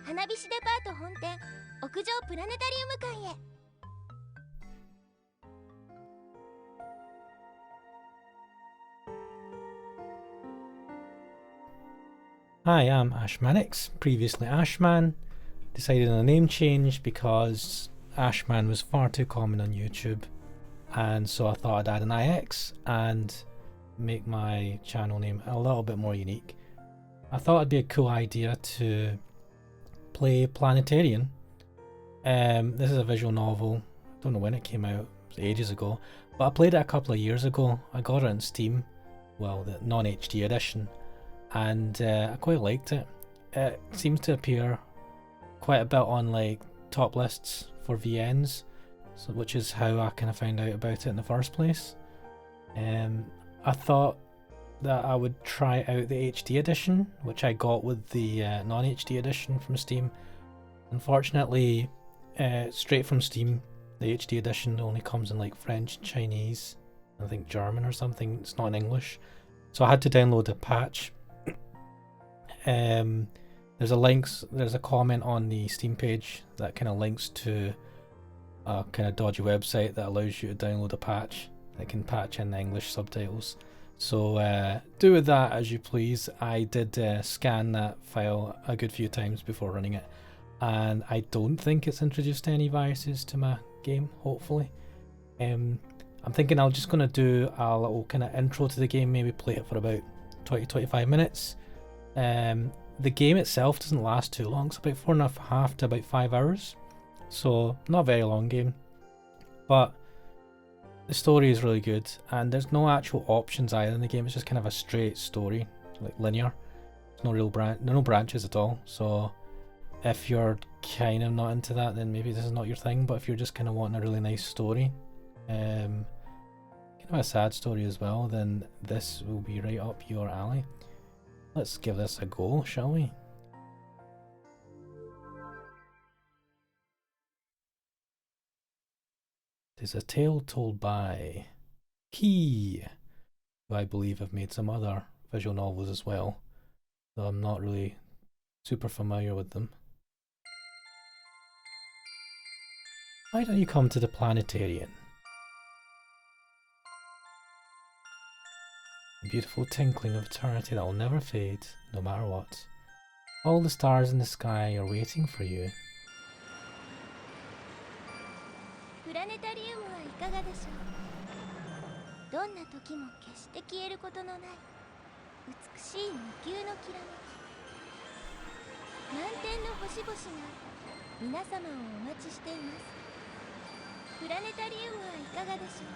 花火師デパート本店屋上プラネタリウム館へ。 Hi, I'm Ashmanix, previously Ashman. Decided on a name change because Ashman was far too common on YouTube, and so I thought I'd add an IX and make my channel name a little bit more unique. I thought it'd be a cool idea to play Planetarian. This is a visual novel. I don't know when it came out, it was ages ago, but I played it a couple of years ago. I got it on Steam, well, the non-HD edition, and I quite liked it. It seems to appear quite a bit on like top lists for VNs, so, which is how I kind of found out about it in the first place. I thought that I would try out the HD edition, which I got with the non-HD edition from Steam. Unfortunately, straight from Steam, the HD edition only comes in like French, Chinese, I think German or something. It's not in English, so I had to download a patch. There's a comment on the Steam page that kind of links to a kind of dodgy website that allows you to download a patch that can patch in the English subtitles. So do with that as you please. I did scan that file a good few times before running it, and I don't think it's introduced any viruses to my game, hopefully. I'm thinking I'm just going to do a little kind of intro to the game, maybe play it for about 20-25 minutes. The game itself doesn't last too long, it's about 4.5 to about 5 hours, so not a very long game, but the story is really good, and there's no actual options either in the game. It's just kind of a straight story, like linear. There's no real no branches at all, so if you're kind of not into that, then maybe this is not your thing. But if you're just kind of wanting a really nice story, kind of a sad story as well, then this will be right up your alley. Let's give this a go, shall we? It is a tale told by Key, who I believe have made some other visual novels as well, though I'm not really super familiar with them. Why don't you come to the Planetarian? A beautiful tinkling of eternity that will never fade, no matter what. All the stars in the sky are waiting for you. プラネタリウムはいかがでしょう。どんな時も決して消えることのない美しい無休のきらめき。満天の星々が皆様をお待ちしています。プラネタリウムはいかがでしょう。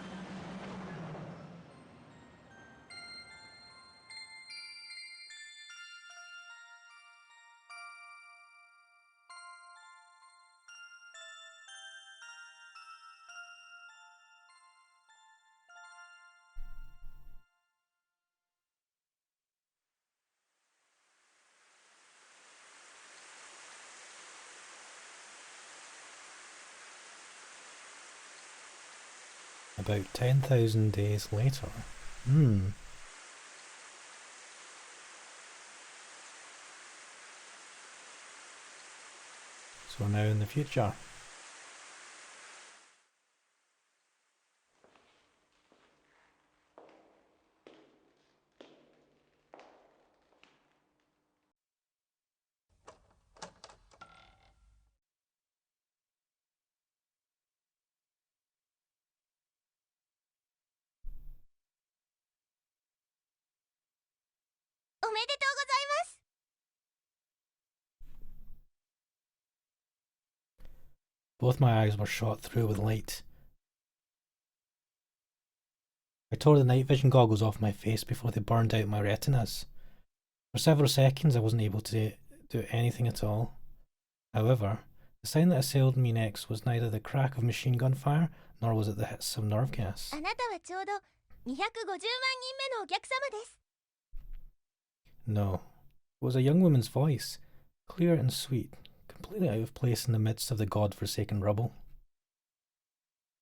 About 10,000 days later. So we're now in the future. Both my eyes were shot through with light. I tore the night vision goggles off my face before they burned out my retinas. For several seconds I wasn't able to do anything at all. However, the sound that assailed me next was neither the crack of machine gun fire, nor was it the hiss of nerve gas. あなたはちょうど250万人目のお客様です。 No, it was a young woman's voice, clear and sweet, completely out of place in the midst of the god-forsaken rubble.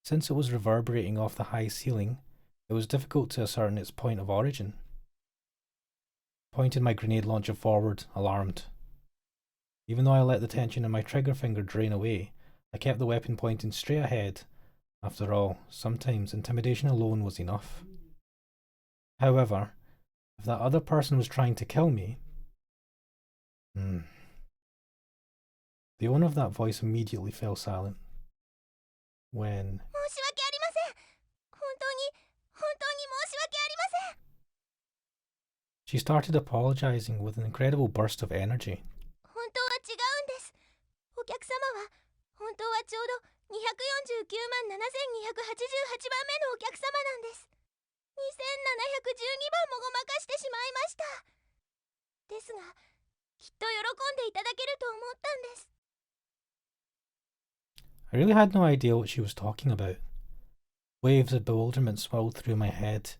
Since it was reverberating off the high ceiling, it was difficult to ascertain its point of origin. I pointed my grenade launcher forward, alarmed. Even though I let the tension in my trigger finger drain away, I kept the weapon pointing straight ahead. After all, sometimes intimidation alone was enough. However, if that other person was trying to kill me... The owner of that voice immediately fell silent. When... She started apologizing with an incredible burst of energy. I really had no idea what she was talking about. Waves of bewilderment swirled through my head.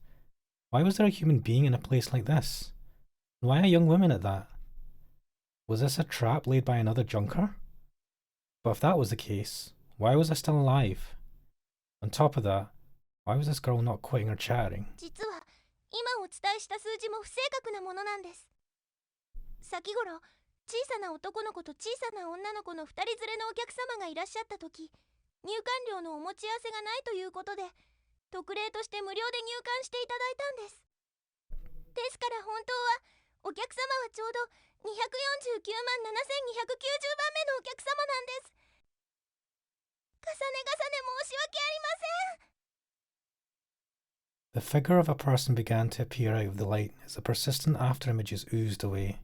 Why was there a human being in a place like this? And why a young woman at that? Was this a trap laid by another junker? But if that was the case, why was I still alive? On top of that, why was this girl not quitting or chattering? 先頃、小さな男の子と小さな女の子の2人連れのお客様がいらっしゃった時、入館料のお持ち合わせがないということで、特例として無料で入館していただいたんです。ですから本当はお客様はちょうど249万7290番目のお客様なんです。重ね重ね申し訳ありません。The figure of a person began to appear out of the light as the persistent afterimages oozed away.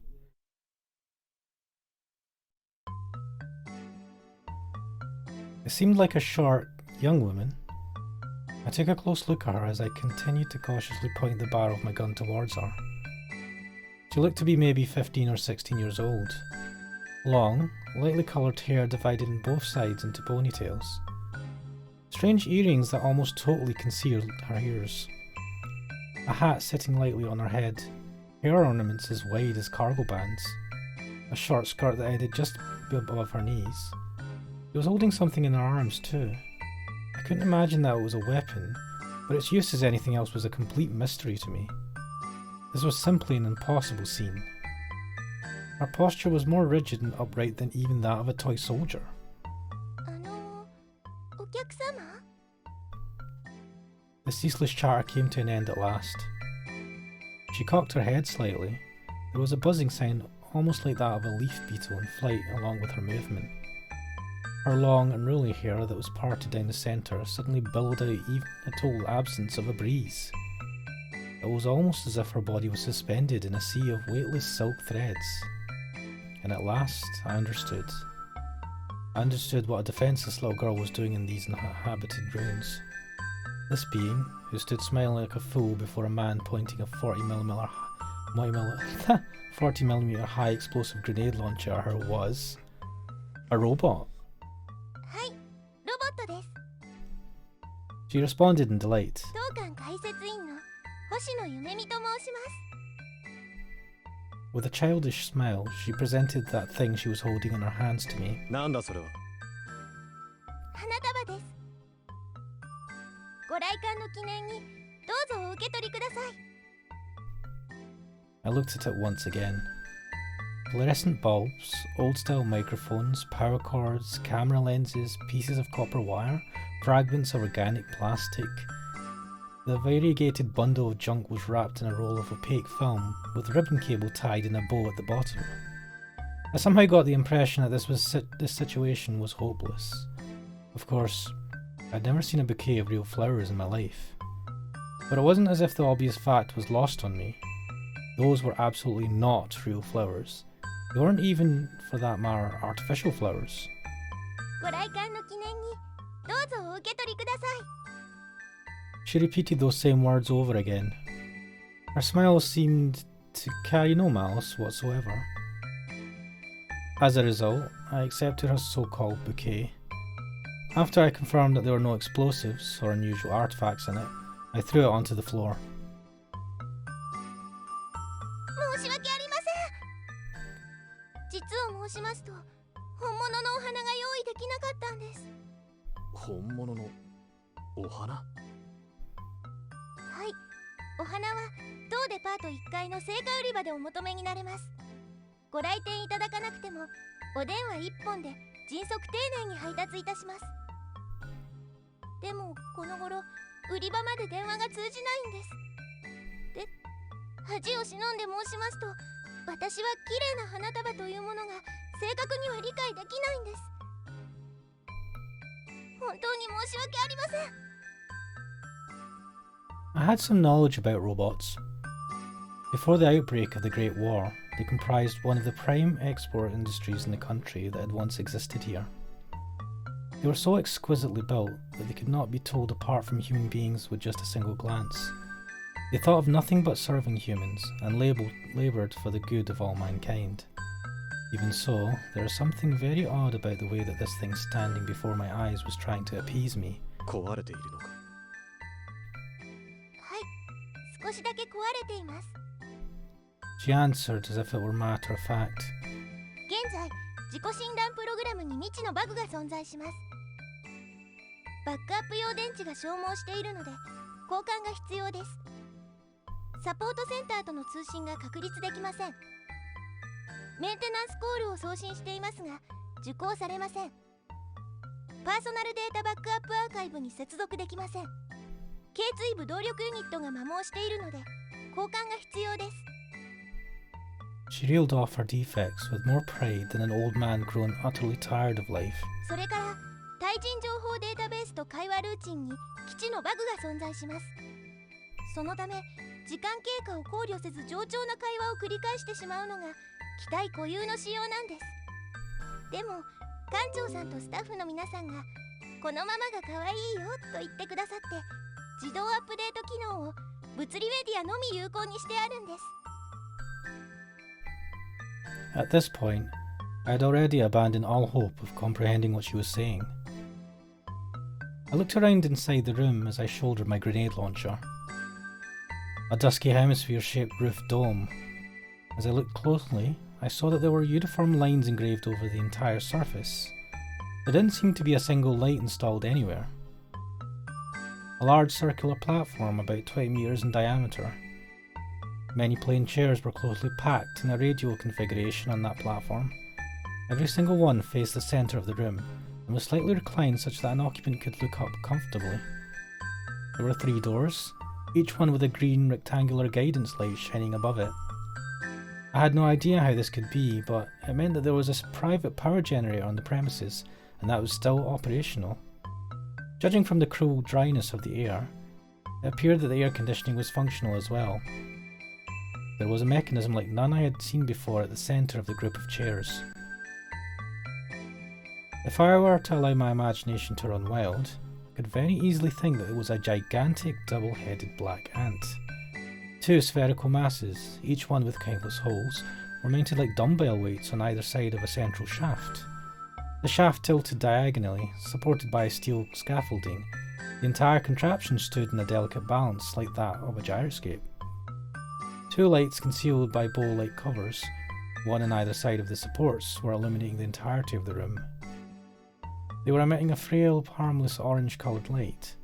It seemed like a short, young woman. I took a close look at her as I continued to cautiously point the barrel of my gun towards her. She looked to be maybe 15 or 16 years old. Long, lightly coloured hair divided on both sides into ponytails. Strange earrings that almost totally concealed her ears. A hat sitting lightly on her head. Hair ornaments as wide as cargo bands. A short skirt that ended just above her knees. She was holding something in her arms too. I couldn't imagine that it was a weapon, but its use as anything else was a complete mystery to me. This was simply an impossible scene. Her posture was more rigid and upright than even that of a toy soldier. お客様? The ceaseless chatter came to an end at last. She cocked her head slightly. There was a buzzing sound almost like that of a leaf beetle in flight along with her movement. Her long, unruly hair that was parted down the centre suddenly billowed out even in a total absence of a breeze. It was almost as if her body was suspended in a sea of weightless silk threads. And at last, I understood. I understood what a defenceless little girl was doing in these inhabited ruins. This being, who stood smiling like a fool before a man pointing a 40mm high explosive grenade launcher at her, was a robot. She responded in delight. With a childish smile, she presented that thing she was holding in her hands to me. I looked at it once again. Fluorescent bulbs, old-style microphones, power cords, camera lenses, pieces of copper wire, fragments of organic plastic. The variegated bundle of junk was wrapped in a roll of opaque film, with ribbon cable tied in a bow at the bottom. I somehow got the impression that this situation was hopeless. Of course, I'd never seen a bouquet of real flowers in my life. But it wasn't as if the obvious fact was lost on me. Those were absolutely not real flowers. They weren't even, for that matter, artificial flowers. She repeated those same words over again. Her smile seemed to carry no malice whatsoever. As a result, I accepted her so-called bouquet. After I confirmed that there were no explosives or unusual artifacts in it, I threw it onto the floor. お電話1本で迅速丁寧に配達いたします。でもこの頃売り場まで電話が通じないんです。で、恥を忍んで申しますと、私は綺麗な花束というものが正確には理解できないんです。本当に申し訳ありません。I had some knowledge about robots. Before the outbreak of the Great War, they comprised one of the prime export industries in the country that had once existed here. They were so exquisitely built that they could not be told apart from human beings with just a single glance. They thought of nothing but serving humans and laboured for the good of all mankind. Even so, there is something very odd about the way that this thing standing before my eyes was trying to appease me. 壊れているのか。はい、少しだけ壊れています。She answered as if it were matter of fact. 現在、自己診断プログラムに未知のバグが存在します。バックアップ用電池が消耗しているので、交換が必要です。サポートセンターとの通信が確立できません。メンテナンスコールを送信していますが、受講されません。パーソナルデータバックアップアーカイブに接続できません。頸椎部動力ユニットが摩耗しているので、交換が必要です。She reeled off her defects with more pride than an old man grown utterly tired of life. それから、対人情報データベースと会話ルーチンに基地のバグが存在します。そのため、時間経過を考慮せず冗長な会話を繰り返してしまうのが機体固有の仕様なんです。でも、館長さんとスタッフの皆さんがこのままが可愛いよと言ってくださって、自動アップデート機能を物理メディアのみ有効にしてあるんです。At this point, I had already abandoned all hope of comprehending what she was saying. I looked around inside the room as I shouldered my grenade launcher. A dusky hemisphere-shaped roof dome. As I looked closely, I saw that there were uniform lines engraved over the entire surface. There didn't seem to be a single light installed anywhere. A large circular platform about 20 meters in diameter. Many plain chairs were closely packed in a radial configuration on that platform. Every single one faced the centre of the room and was slightly reclined such that an occupant could look up comfortably. There were 3 doors, each one with a green rectangular guidance light shining above it. I had no idea how this could be, but it meant that there was a private power generator on the premises, and that was still operational. Judging from the cruel dryness of the air, it appeared that the air conditioning was functional as well. There was a mechanism like none I had seen before at the centre of the group of chairs. If I were to allow my imagination to run wild, I could very easily think that it was a gigantic double-headed black ant. 2 spherical masses, each one with countless holes, were mounted like dumbbell weights on either side of a central shaft. The shaft tilted diagonally, supported by steel scaffolding. The entire contraption stood in a delicate balance like that of a gyroscope. 2 lights concealed by bowl-like covers, one on either side of the supports, were illuminating the entirety of the room. They were emitting a frail, harmless orange-coloured light.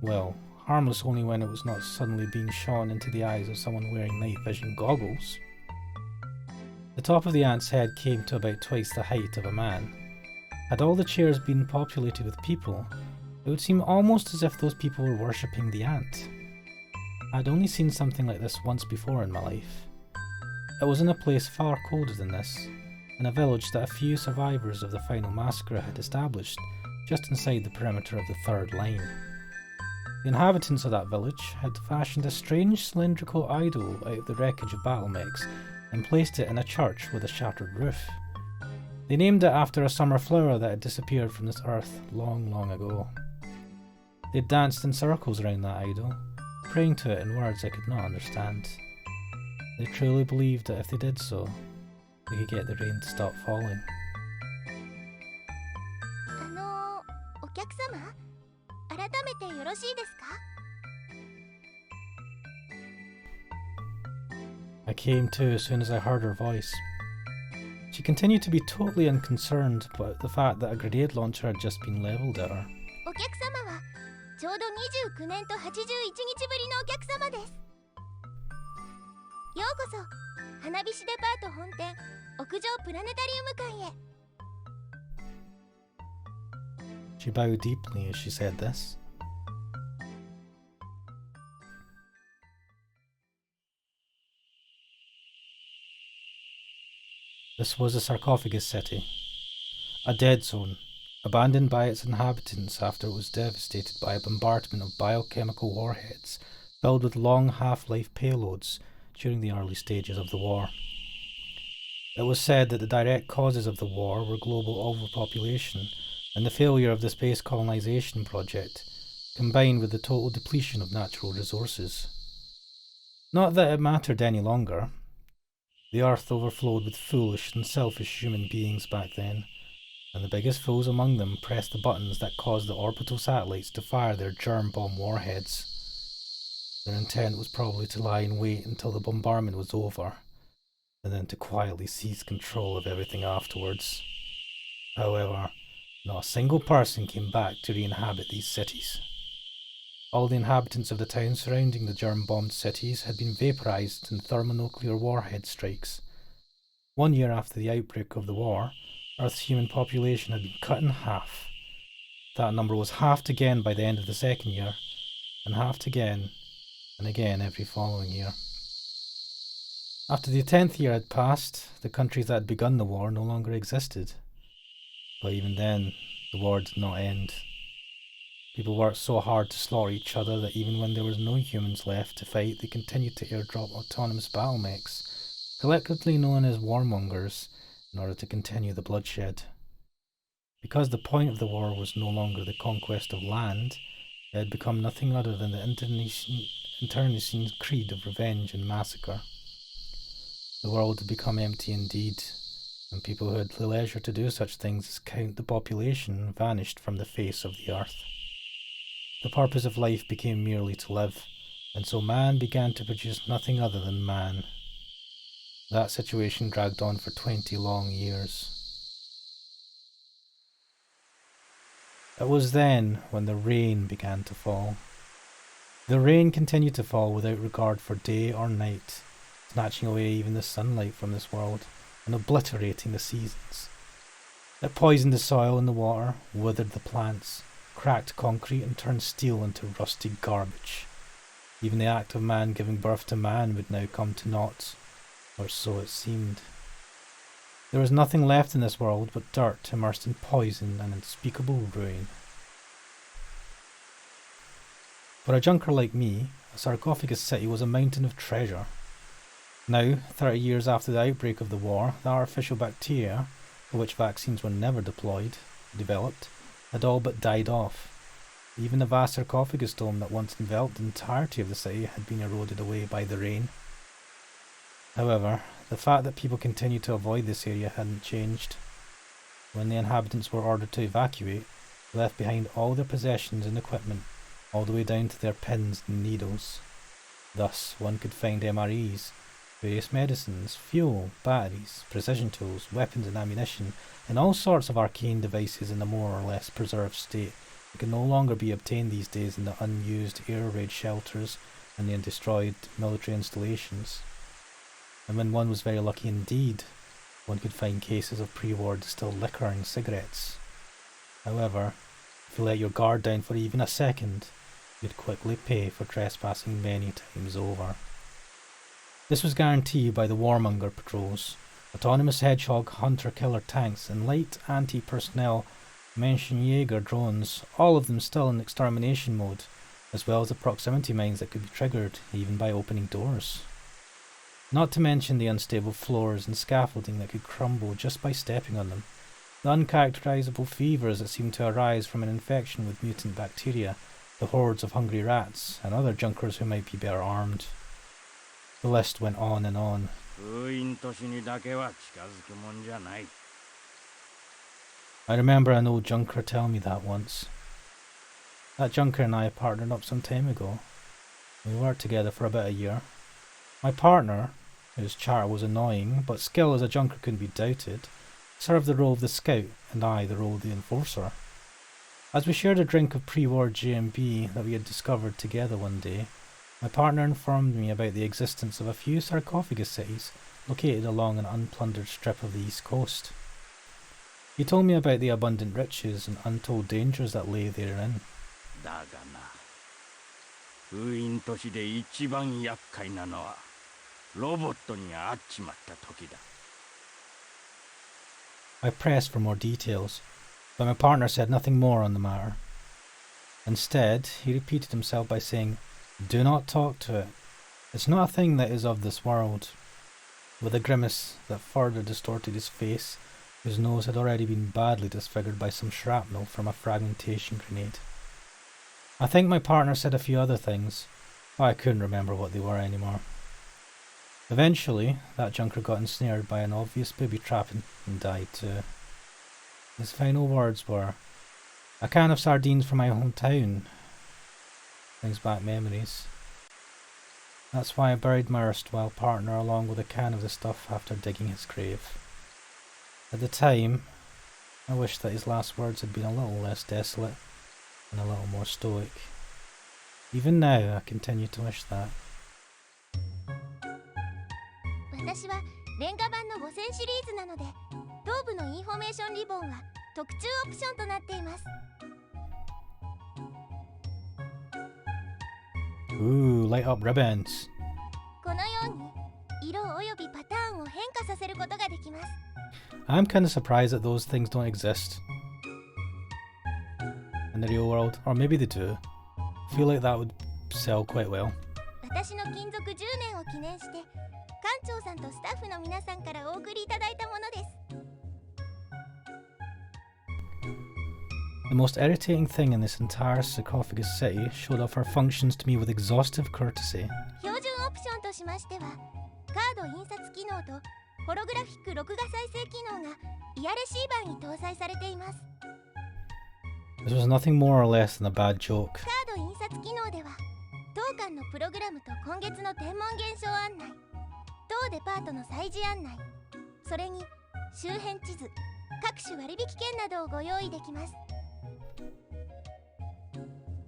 Well, harmless only when it was not suddenly being shone into the eyes of someone wearing night vision goggles. The top of the ant's head came to about twice the height of a man. Had all the chairs been populated with people, it would seem almost as if those people were worshipping the ant. I had only seen something like this once before in my life. It was in a place far colder than this, in a village that a few survivors of the final massacre had established just inside the perimeter of the third line. The inhabitants of that village had fashioned a strange cylindrical idol out of the wreckage of battle mechs and placed it in a church with a shattered roof. They named it after a summer flower that had disappeared from this earth long, long ago. They danced in circles around that idol, praying to it in words I could not understand. They truly believed that if they did so, they could get the rain to stop falling. お客様、改めてよろしいですか? I came to as soon as I heard her voice. She continued to be totally unconcerned about the fact that a grenade launcher had just been levelled at her. お客様はちょうど29年と81日ぶりのお客様です。ようこそ花火師デパート本店屋上プラネタリウム館へ。She bowed deeply as she said this. This was a sarcophagus city, a dead zone, abandoned by its inhabitants after it was devastated by a bombardment of biochemical warheads filled with long half-life payloads during the early stages of the war. It was said that the direct causes of the war were global overpopulation and the failure of the space colonization project, combined with the total depletion of natural resources. Not that it mattered any longer. The Earth overflowed with foolish and selfish human beings back then, and the biggest fools among them pressed the buttons that caused the orbital satellites to fire their germ bomb warheads. Their intent was probably to lie in wait until the bombardment was over, and then to quietly seize control of everything afterwards. However, not a single person came back to re-inhabit these cities. All the inhabitants of the towns surrounding the germ-bombed cities had been vaporized in thermonuclear warhead strikes. 1 year after the outbreak of the war, Earth's human population had been cut in half. That number was halved again by the end of the second year, and halved again and again every following year. After the 10th year had passed, the countries that had begun the war no longer existed. But even then, the war did not end. People worked so hard to slaughter each other that even when there was no humans left to fight, they continued to airdrop autonomous battle mechs, collectively known as warmongers, in order to continue the bloodshed. Because the point of the war was no longer the conquest of land, it had become nothing other than the internecine creed of revenge and massacre. The world had become empty indeed, and people who had the leisure to do such things as count the population vanished from the face of the earth. The purpose of life became merely to live, and so man began to produce nothing other than man. That situation dragged on for 20 long years. It was then when the rain began to fall. The rain continued to fall without regard for day or night, snatching away even the sunlight from this world and obliterating the seasons. It poisoned the soil and the water, withered the plants, cracked concrete and turned steel into rusty garbage. Even the act of man giving birth to man would now come to naught, or so it seemed. There was nothing left in this world but dirt immersed in poison and unspeakable ruin. For a junker like me, a sarcophagus city was a mountain of treasure. Now, 30 years after the outbreak of the war, the artificial bacteria, for which vaccines were never developed, had all but died off. Even the vast sarcophagus dome that once enveloped the entirety of the city had been eroded away by the rain. However, the fact that people continued to avoid this area hadn't changed. When the inhabitants were ordered to evacuate, they left behind all their possessions and equipment, all the way down to their pins and needles. Thus, one could find MREs, various medicines, fuel, batteries, precision tools, weapons and ammunition, and all sorts of arcane devices in a more or less preserved state that can no longer be obtained these days in the unused air raid shelters and the destroyed military installations. And when one was very lucky indeed, one could find cases of pre-war distilled liquor and cigarettes. However, if you let your guard down for even a second, you'd quickly pay for trespassing many times over. This was guaranteed by the warmonger patrols, autonomous hedgehog hunter-killer tanks, and light anti-personnel Menschenjäger drones, all of them still in extermination mode, as well as the proximity mines that could be triggered even by opening doors. Not to mention the unstable floors and scaffolding that could crumble just by stepping on them, the uncharacterizable fevers that seemed to arise from an infection with mutant bacteria, the hordes of hungry rats, and other junkers who might be better armed. The list went on and on. I remember an old junker telling me that once. That junker and I partnered up some time ago. We worked together for about a year. My partner, whose character was annoying, but skill as a junker couldn't be doubted, served the role of the scout, and I the role of the enforcer. As we shared a drink of pre-war GMB that we had discovered together one day, my partner informed me about the existence of a few sarcophagus cities located along an unplundered strip of the east coast. He told me about the abundant riches and untold dangers that lay therein. だがな、封印都市で一番厄介なのはロボットに会っちまった時だ。I pressed for more details, but my partner said nothing more on the matter. Instead, he repeated himself by saying, "Do not talk to it. It's not a thing that is of this world." With a grimace that further distorted his face, whose nose had already been badly disfigured by some shrapnel from a fragmentation grenade. I think my partner said a few other things, but I couldn't remember what they were anymore. Eventually, that junker got ensnared by an obvious booby trapping and died too. His final words were, "A can of sardines from my hometown." Brings back memories. That's why I buried my erstwhile partner along with a can of the stuff after digging his grave. At the time, I wished that his last words had been a little less desolate and a little more stoic. Even now, I continue to wish that. 私はレンガ版の5000シリーズなので、頭部のインフォメーションリボンは特注オプションとなっています。Ooh, light up ribbons. このように色およびパターンを変化させることができます。I'm kind of surprised that those things don't exist in the real world, or maybe they do. I feel like that would sell quite well. 私の勤続10年を記念して、館長さんとスタッフの皆さんからお送りいただいたものです。The most irritating thing in this entire sarcophagus city showed off her functions to me with exhaustive courtesy. 標準オプションとしましては、カード印刷機能とホログラフィック録画再生機能がイヤレシーバーに搭載されています。This was nothing more or less than a bad joke. カード印刷機能では、当館のプログラムと今月の天文現象案内、当デパートの催事案内、それに周辺地図、各種割引券などをご用意できます。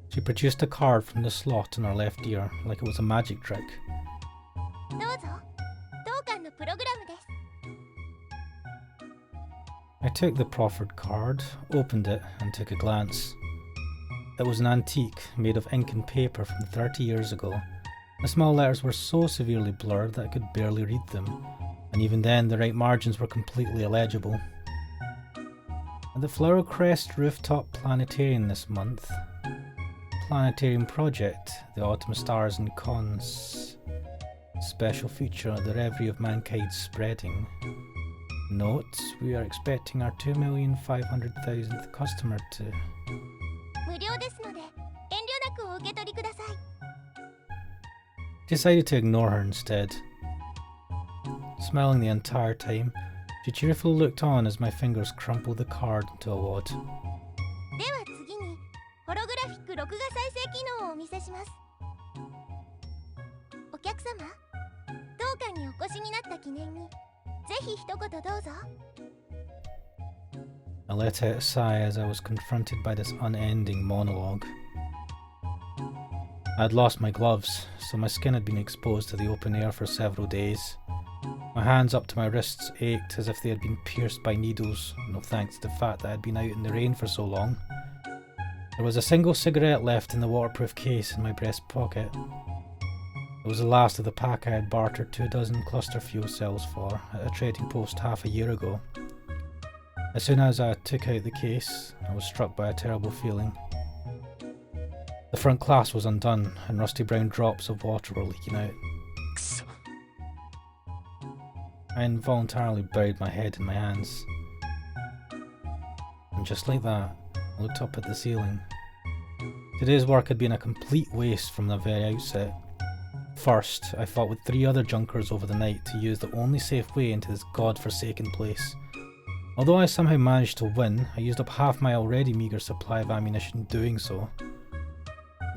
She produced a card from the slot in her left ear, like it was a magic trick. どうぞ、当館のプログラムです。I took the proffered card, opened it, and took a glance. It was an antique, made of ink and paper from 30 years ago. The small letters were so severely blurred that I could barely read them, and even then the right margins were completely illegible. At the Flower Crest Rooftop Planetarian this month, Planetarian Project, the Autumn Stars and Cons special feature, the Reverie of Mankind Spreading. Note, we are expecting our 2,500,000th customer to... 無料ですので、遠慮なくお受け取りください。Decided to ignore her instead. Smiling the entire time, she cheerfully looked on as my fingers crumpled the card into a wad. では次に、ホログラフィック録画再生機能をお見せします。お客様、当館にお越しになった記念に、ぜひ一言どうぞ。I let out a sigh as I was confronted by this unending monologue. I had lost my gloves, so my skin had been exposed to the open air for several days. My hands up to my wrists ached as if they had been pierced by needles, no thanks to the fact that I had been out in the rain for so long. There was a single cigarette left in the waterproof case in my breast pocket. It was the last of the pack I had bartered 24 cluster fuel cells for at a trading post half a year ago. As soon as I took out the case, I was struck by a terrible feeling. The front glass was undone and rusty brown drops of water were leaking out. I involuntarily buried my head in my hands. And just like that, I looked up at the ceiling. Today's work had been a complete waste from the very outset. First, I fought with 3 other junkers over the night to use the only safe way into this god-forsaken place. Although I somehow managed to win, I used up half my already meagre supply of ammunition doing so.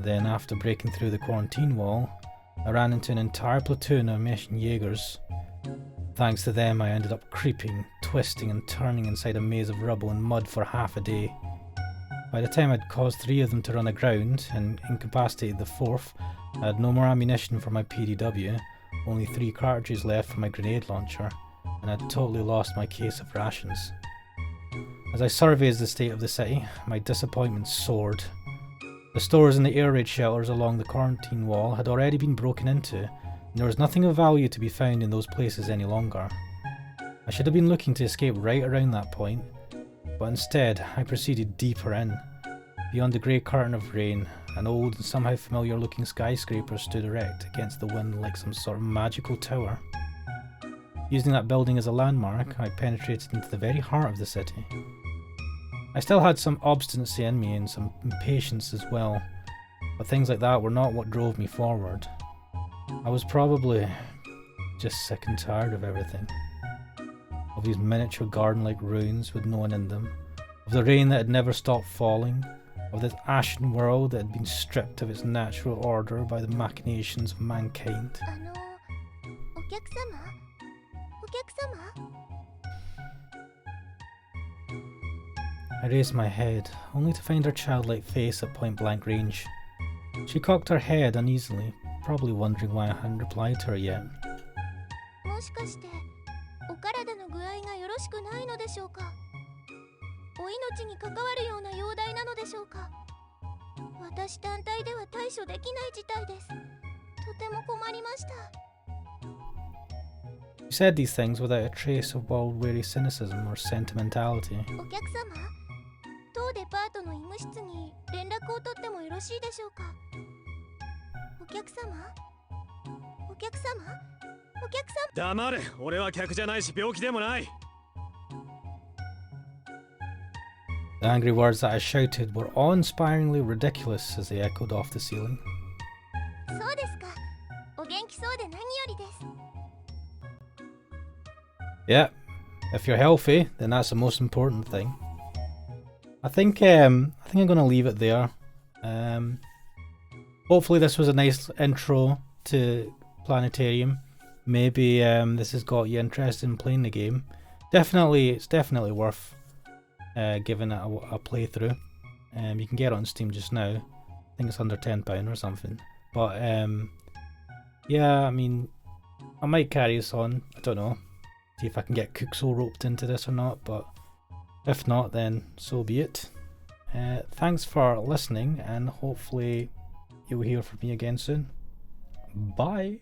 Then, after breaking through the quarantine wall, I ran into an entire platoon of Mission Jaegers. Thanks to them, I ended up creeping, twisting and turning inside a maze of rubble and mud for half a day. By the time I'd caused 3 of them to run aground and incapacitated the 4th, I had no more ammunition for my PDW, only 3 cartridges left for my grenade launcher, and I'd totally lost my case of rations. As I surveyed the state of the city, my disappointment soared. The stores and the air raid shelters along the quarantine wall had already been broken into, and there was nothing of value to be found in those places any longer. I should have been looking to escape right around that point, but instead I proceeded deeper in. Beyond the grey curtain of rain, an old and somehow familiar looking skyscraper stood erect against the wind like some sort of magical tower. Using that building as a landmark, I penetrated into the very heart of the city. I still had some obstinacy in me and some impatience as well, but things like that were not what drove me forward. I was probably just sick and tired of everything. Of these miniature garden-like ruins with no one in them, of the rain that had never stopped falling, of this ashen world that had been stripped of its natural order by the machinations of mankind. お客様？お客様？ I raised my head, only to find her childlike face at point-blank range. She cocked her head uneasily, probably wondering why I hadn't replied to her yet. もしかしてお体の具合がよろしくないのでしょうか？お命に関わるような容体なのでしょうか？私単体では対処できない事態です。とても困りました。 She said these things without a trace of world-weary cynicism or sentimentality. お客様、当デパートの医務室に連絡を取ってもよろしいでしょうか？お客様？お客様？お客様？黙れ、俺は客じゃないし病気でもない。 The angry words that I shouted were awe-inspiringly ridiculous as they echoed off the ceiling. そうですか。お元気そうで何よりです。 Yeah, if you're healthy, then that's the most important thing. I think I'm gonna leave it there. Hopefully this was a nice intro to Planetarian. Maybe this has got you interested in playing the game. It's definitely worth giving it a playthrough. You can get it on Steam just now. I think it's under £10 or something. But yeah, I mean, I might carry this on. I don't know. See if I can get Cooksoul roped into this or not, but if not, then so be it. Thanks for listening, and hopefully you'll hear from me again soon. Bye!